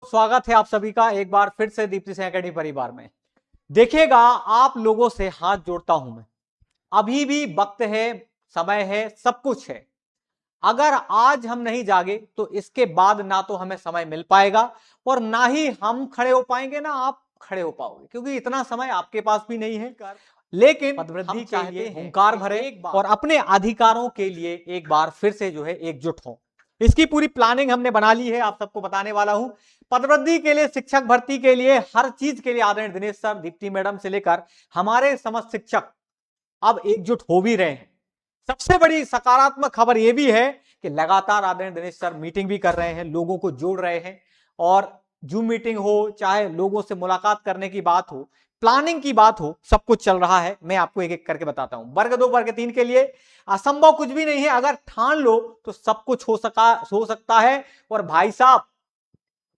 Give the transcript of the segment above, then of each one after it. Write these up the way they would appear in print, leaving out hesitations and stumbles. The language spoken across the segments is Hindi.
स्वागत है आप सभी का एक बार फिर से दीप्ति सिंह अकेडमी परिवार में। देखिएगा, आप लोगों से हाथ जोड़ता हूं मैं। अभी भी वक्त है, समय है, सब कुछ है। अगर आज हम नहीं जागे तो इसके बाद ना तो हमें समय मिल पाएगा और ना ही हम खड़े हो पाएंगे, ना आप खड़े हो पाओगे, क्योंकि इतना समय आपके पास भी नहीं है। लेकिन पदवृद्धि के लिए हुंकार भरे और अपने अधिकारों के लिए एक बार फिर से जो है एकजुट हो। इसकी पूरी प्लानिंग हमने बना ली है, आप सबको बताने वाला हूं। पदवृद्धि के लिए, शिक्षक भर्ती के लिए, हर चीज के लिए आदरणीय दिनेश सर, दीप्ति मैडम से लेकर हमारे समस्त शिक्षक अब एकजुट हो भी रहे हैं। सबसे बड़ी सकारात्मक खबर यह भी है कि लगातार आदरणीय दिनेश सर मीटिंग भी कर रहे हैं, लोगों को जोड़ रहे हैं, और जूम मीटिंग हो, चाहे लोगों से मुलाकात करने की बात हो, प्लानिंग की बात हो, सब कुछ चल रहा है। मैं आपको एक एक करके बताता हूं। वर्ग 2 वर्ग 3 के लिए असंभव कुछ भी नहीं है। अगर ठान लो तो सब कुछ हो सकता है। और भाई साहब,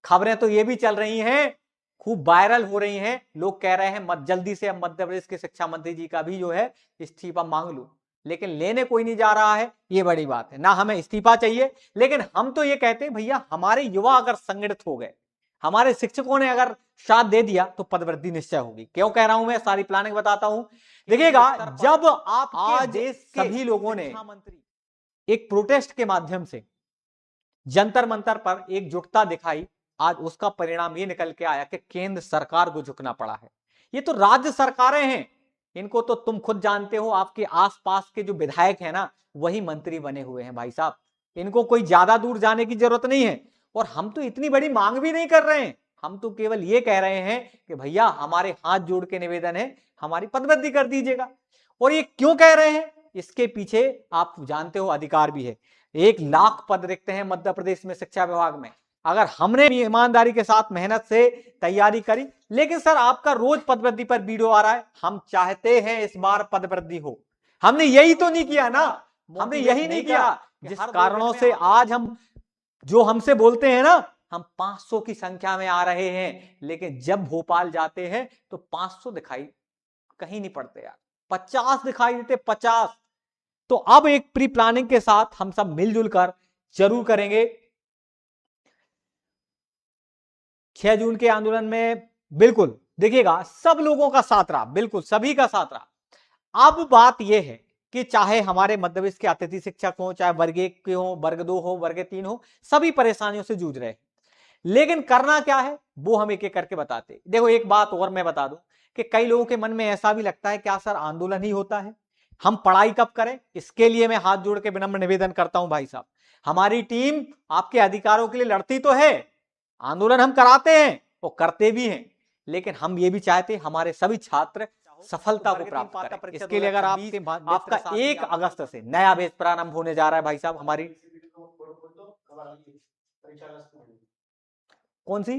खबरें तो ये भी चल रही हैं, खूब वायरल हो रही हैं, लोग कह रहे हैं जल्दी से अब मध्य प्रदेश के शिक्षा मंत्री जी का भी जो है इस्तीफा मांग लो, लेकिन लेने कोई नहीं जा रहा है। ये बड़ी बात है। ना हमें इस्तीफा चाहिए, लेकिन हम तो ये कहते हैं भैया, हमारे युवा अगर संगठित हो गए, हमारे शिक्षकों ने अगर साथ दे दिया तो पदवृद्धि निश्चय होगी। क्यों कह रहा हूं मैं, सारी प्लानिंग बताता हूं। देखिएगा, जब आप आज देश सभी लोगों ने एक प्रोटेस्ट के माध्यम से जंतर मंतर पर एकजुटता दिखाई, आज उसका परिणाम ये निकल के आया कि केंद्र सरकार को झुकना पड़ा है। ये तो राज्य सरकारें हैं, इनको तो तुम खुद जानते हो, आपके आसपास के जो विधायक हैं ना, वही मंत्री बने हुए हैं भाई साहब। इनको कोई ज्यादा दूर जाने की जरूरत नहीं है। और हम तो इतनी बड़ी मांग भी नहीं कर रहे हैं, हम तो केवल ये कह रहे हैं कि भैया, हमारे हाथ जोड़ के निवेदन है, हमारी पदवृद्धि कर दीजिएगा। और ये क्यों कह रहे हैं, इसके पीछे आप जानते हो अधिकार भी है। 1 लाख पद रिक्त हैं मध्य प्रदेश में शिक्षा विभाग में। अगर हमने ईमानदारी के साथ मेहनत से तैयारी करी, लेकिन सर आपका रोज पदवृद्धि पर वीडियो आ रहा है। हम चाहते हैं इस बार पदवृद्धि हो। हमने यही तो नहीं किया ना, हमने यही नहीं किया। जिस कारणों से आज हम, जो हमसे बोलते हैं ना, हम 500 की संख्या में आ रहे हैं, लेकिन जब भोपाल जाते हैं तो 500 दिखाई कहीं नहीं पड़ते यार, 50 दिखाई देते, 50। तो अब एक प्री प्लानिंग के साथ हम सब मिलजुल कर जरूर करेंगे। 6 जून के आंदोलन में बिल्कुल देखिएगा, सब लोगों का साथ रहा, बिल्कुल सभी का साथ रहा। अब बात यह है कि चाहे हमारे मध्य प्रदेश के अतिथि शिक्षक हो, चाहे वर्ग 1 के हो, वर्ग 2 हो, वर्ग 3 हो, सभी परेशानियों से जूझ रहे हैं। लेकिन करना क्या है वो हम एक एक करके बताते। देखो, एक बात और मैं बता दूं कि कई लोगों के मन में ऐसा भी लगता है, क्या सर आंदोलन ही होता है, हम पढ़ाई कब करें? इसके लिए मैं हाथ जोड़ के विनम्र निवेदन करता हूं भाई साहब, हमारी टीम आपके अधिकारों के लिए लड़ती तो है, आंदोलन हम कराते हैं और करते भी हैं, लेकिन हम ये भी चाहते हैं हमारे सभी छात्र सफलता को प्राप्त करें। इसके लिए अगर आपका 1 अगस्त से नया बैच प्रारंभ होने जा रहा है भाई साहब, हमारी कौन सी,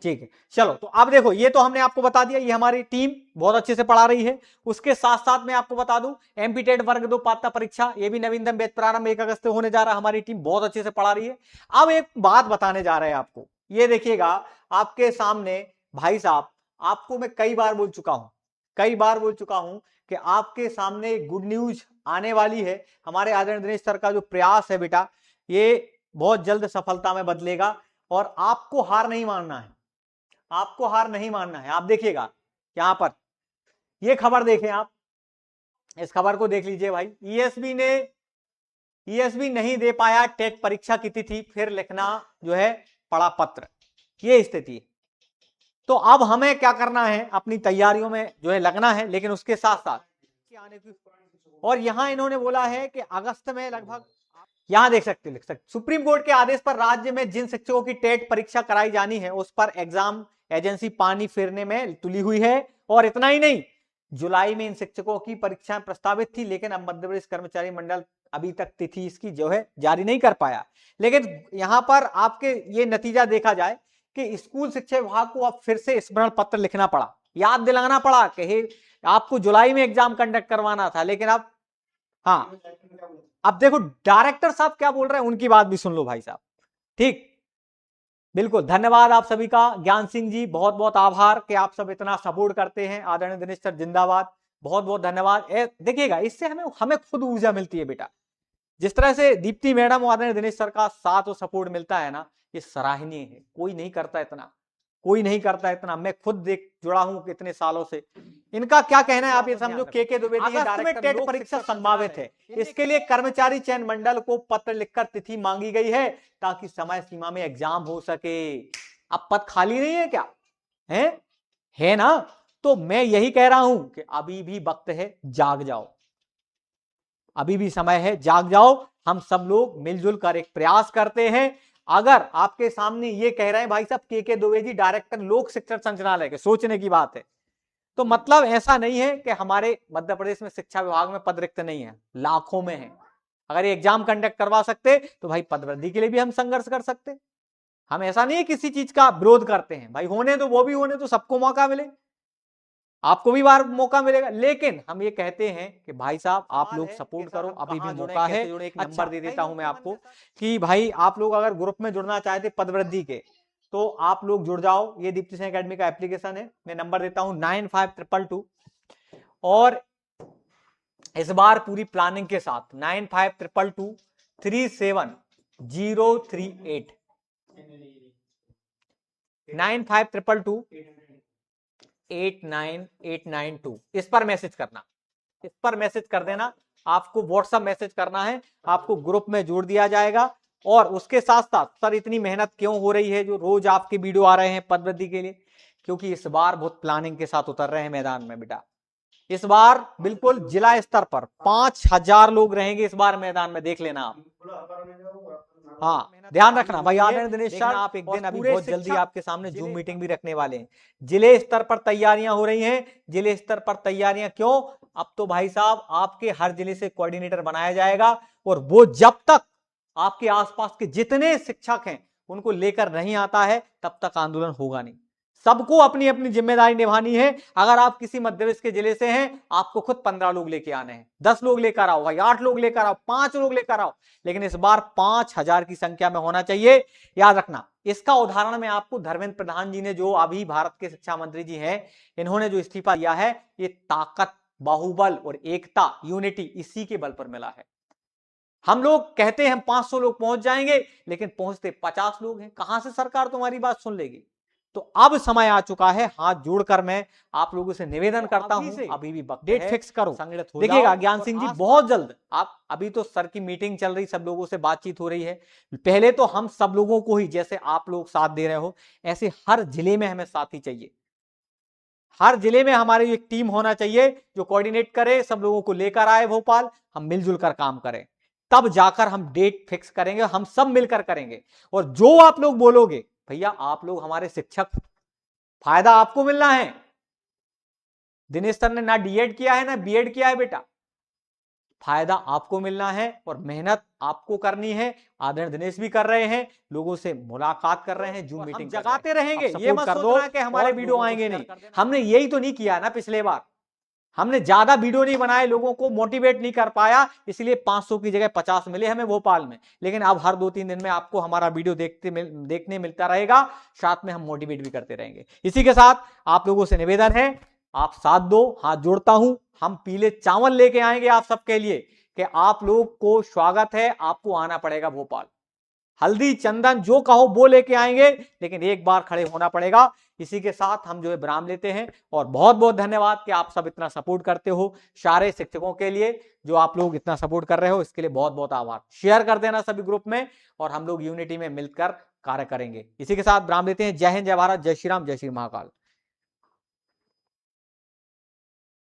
ठीक है, चलो। तो अब देखो, ये तो हमने आपको बता दिया, ये हमारी टीम बहुत अच्छे से पढ़ा रही है। उसके साथ साथ मैं आपको बता दूं, एमपी टेट वर्ग 2 पात्रता परीक्षा, ये भी नवीनतम बैच प्रारंभ 1 अगस्त से होने जा रहा है। हमारी टीम बहुत अच्छे से पढ़ा रही है। अब एक बात बताने जा रहे हैं आपको, ये देखिएगा आपके सामने भाई साहब, आपको मैं कई बार बोल चुका हूं कि आपके सामने गुड न्यूज आने वाली है। हमारे आदरणीय दिनेश सर का जो प्रयास है बेटा, ये बहुत जल्द सफलता में बदलेगा। और आपको हार नहीं मानना है, आपको हार नहीं मानना है। आप देखिएगा यहां पर, ये खबर देखें आप, इस खबर को देख लीजिए भाई। ईएसबी नहीं दे पाया टेट परीक्षा की तिथि, फिर लिखना जो है पड़ा पत्र, ये स्थिति है। तो अब हमें क्या करना है, अपनी तैयारियों में जो है लगना है, लेकिन उसके साथ साथ और यहां इन्होंने बोला है कि अगस्त में लगभग, यहां देख सकते सुप्रीम कोर्ट के आदेश पर राज्य में जिन शिक्षकों की टेट परीक्षा कराई जानी है, उस पर एग्जाम एजेंसी पानी फेरने में तुली हुई है। और इतना ही नहीं, जुलाई में इन शिक्षकों की परीक्षाएं प्रस्तावित थी, लेकिन अब मध्य प्रदेश कर्मचारी मंडल अभी तक तिथि इसकी जो है जारी नहीं कर पाया। लेकिन यहां पर आपके ये नतीजा देखा जाए कि स्कूल शिक्षा विभाग को अब फिर से स्मरण पत्र लिखना पड़ा, याद दिलाना पड़ा कि आपको जुलाई में एग्जाम कंडक्ट करवाना था, लेकिन अब, हाँ, अब देखो डायरेक्टर साहब क्या बोल रहे हैं, उनकी बात भी सुन लो भाई साहब। ठीक, बिल्कुल, धन्यवाद आप सभी का। ज्ञान सिंह जी, बहुत बहुत आभार कि आप सब इतना सपोर्ट करते हैं। आदरणीय दिनेश सर जिंदाबाद, बहुत बहुत धन्यवाद। देखिएगा, इससे हमें खुद ऊर्जा मिलती है बेटा। जिस तरह से दीप्ति मैडम और आदरणीय दिनेश सर का साथ और सपोर्ट मिलता है ना, ये सराहनीय है। कोई नहीं करता इतना, कोई नहीं करता इतना। मैं खुद देख जुड़ा हूं कितने सालों से। इनका क्या कहना है आप ये समझो, के द्विवेदी अगस्त में टेट परीक्षा संभावित है, इसके लिए कर्मचारी चयन मंडल को पत्र लिखकर तिथि मांगी गई है ताकि समय सीमा में एग्जाम हो सके। अब पद खाली नहीं है क्या? है ना? तो मैं यही कह रहा हूं कि अभी भी वक्त है, जाग जाओ, अभी भी समय है, जाग जाओ। हम सब लोग मिलजुल कर एक प्रयास करते हैं। अगर आपके सामने ये कह रहे हैं भाई साहब के द्विवेदी डायरेक्टर लोक शिक्षण संचालनालय के, सोचने की बात है। तो मतलब ऐसा नहीं है कि हमारे मध्य प्रदेश में शिक्षा विभाग में पद रिक्त नहीं है, लाखों में है। अगर ये एग्जाम कंडक्ट करवा सकते तो भाई पदवृद्धि के लिए भी हम संघर्ष कर सकते। हम ऐसा नहीं है किसी चीज का विरोध करते हैं भाई, होने तो वो भी होने तो सबको मौका मिले, आपको भी बार मौका मिलेगा। लेकिन हम ये कहते हैं कि भाई साहब आप लोग सपोर्ट करो, अभी भी मौका है। एक नंबर दे देता हूं मैं आपको कि भाई आप लोग अगर ग्रुप में जुड़ना चाहते पदवृद्धि के तो आप लोग जुड़ जाओ। ये दीप्ति सिंह एकेडमी का एप्लीकेशन है, मैं नंबर देता हूं 9522। और इस बार पूरी प्लानिंग के साथ 9522 37038 9522 89892 इस पर मैसेज करना, इस पर मैसेज कर देना। आपको व्हाट्सएप मैसेज करना है, आपको ग्रुप में जोड़ दिया जाएगा। और उसके साथ साथ सर इतनी मेहनत क्यों हो रही है जो रोज आपके वीडियो आ रहे हैं पदवृद्धि के लिए? क्योंकि इस बार बहुत प्लानिंग के साथ उतर रहे हैं मैदान में बेटा। इस बार बिल्कुल जिला स्तर पर 5000 लोग रहेंगे इस बार मैदान में, देख लेना आप। हाँ ध्यान रखना भाई, आदरणीय दिनेश सर आप एक दिन अभी बहुत जल्दी आपके सामने जूम मीटिंग भी रखने वाले हैं। जिले स्तर पर तैयारियां हो रही हैं। जिले स्तर पर तैयारियां क्यों? अब तो भाई साहब आपके हर जिले से कोऑर्डिनेटर बनाया जाएगा, और वो जब तक आपके आसपास के जितने शिक्षक हैं उनको लेकर नहीं आता है तब तक आंदोलन होगा नहीं। सबको अपनी अपनी जिम्मेदारी निभानी है। अगर आप किसी मध्य प्रदेश के जिले से हैं, आपको खुद 15 लोग लेके आने हैं, 10 लोग लेकर आओ भाई, 8 लोग लेकर आओ, 5 लोग लेकर आओ, लेकिन इस बार 5000 की संख्या में होना चाहिए। याद रखना, इसका उदाहरण मैं आपको धर्मेंद्र प्रधान जी ने, जो अभी भारत के शिक्षा मंत्री जी हैं, इन्होंने जो इस्तीफा दिया है, ये ताकत, बाहुबल और एकता, यूनिटी इसी के बल पर मिला है। हम लोग कहते हैं हम 500 लोग पहुंच जाएंगे, लेकिन पहुंचते 50 लोग हैं। कहां से सरकार तुम्हारी बात सुन लेगी? तो अब समय आ चुका है, हाथ जोड़कर मैं आप लोगों से निवेदन करता हूं, अभी भी डेट फिक्स करो, संगठित हो। देखिएगा ज्ञान सिंह जी बहुत जल्द, आप अभी तो सर की मीटिंग चल रही, सब लोगों से बातचीत हो रही है। पहले तो हम सब लोगों को ही, जैसे आप लोग साथ दे रहे हो, ऐसे हर जिले में हमें साथी चाहिए। हर जिले में हमारी एक टीम होना चाहिए जो कोऑर्डिनेट करे, सब लोगों को लेकर आए भोपाल, हम मिलजुल कर काम करें, तब जाकर हम डेट फिक्स करेंगे, हम सब मिलकर करेंगे। और जो आप लोग बोलोगे भैया आप लोग हमारे शिक्षक, फायदा आपको मिलना है। दिनेश सर ने ना डीएड किया है ना बीएड किया है बेटा, फायदा आपको मिलना है और मेहनत आपको करनी है। आदरणीय दिनेश भी कर रहे हैं, लोगों से मुलाकात कर रहे हैं, जूम मीटिंग जगाते रहेंगे। ये मत सोचना कि हमारे वीडियो आएंगे नहीं, हमने यही तो नहीं किया ना पिछले बार, हमने ज्यादा वीडियो नहीं बनाए, लोगों को मोटिवेट नहीं कर पाया, इसलिए 500 की जगह 50 मिले हमें भोपाल में। लेकिन अब हर 2-3 दिन में आपको हमारा वीडियो देखने मिलता रहेगा, साथ में हम मोटिवेट भी करते रहेंगे। इसी के साथ आप लोगों से निवेदन है, आप साथ दो, हाथ जोड़ता हूं। हम पीले चावल लेके आएंगे आप सबके लिए कि आप लोग को स्वागत है, आपको आना पड़ेगा भोपाल। हल्दी चंदन जो कहो वो लेके आएंगे, लेकिन एक बार खड़े होना पड़ेगा। इसी के साथ हम जो है विराम लेते हैं, और बहुत बहुत धन्यवाद कि आप सब इतना सपोर्ट करते हो। सारे शिक्षकों के लिए जो आप लोग इतना सपोर्ट कर रहे हो, इसके लिए बहुत बहुत आभार। शेयर कर देना सभी ग्रुप में, और हम लोग यूनिटी में मिलकर कार्य करेंगे। इसी के साथ विराम लेते हैं। जय हिंद, जय भारत, जय श्री राम, जय श्री महाकाल।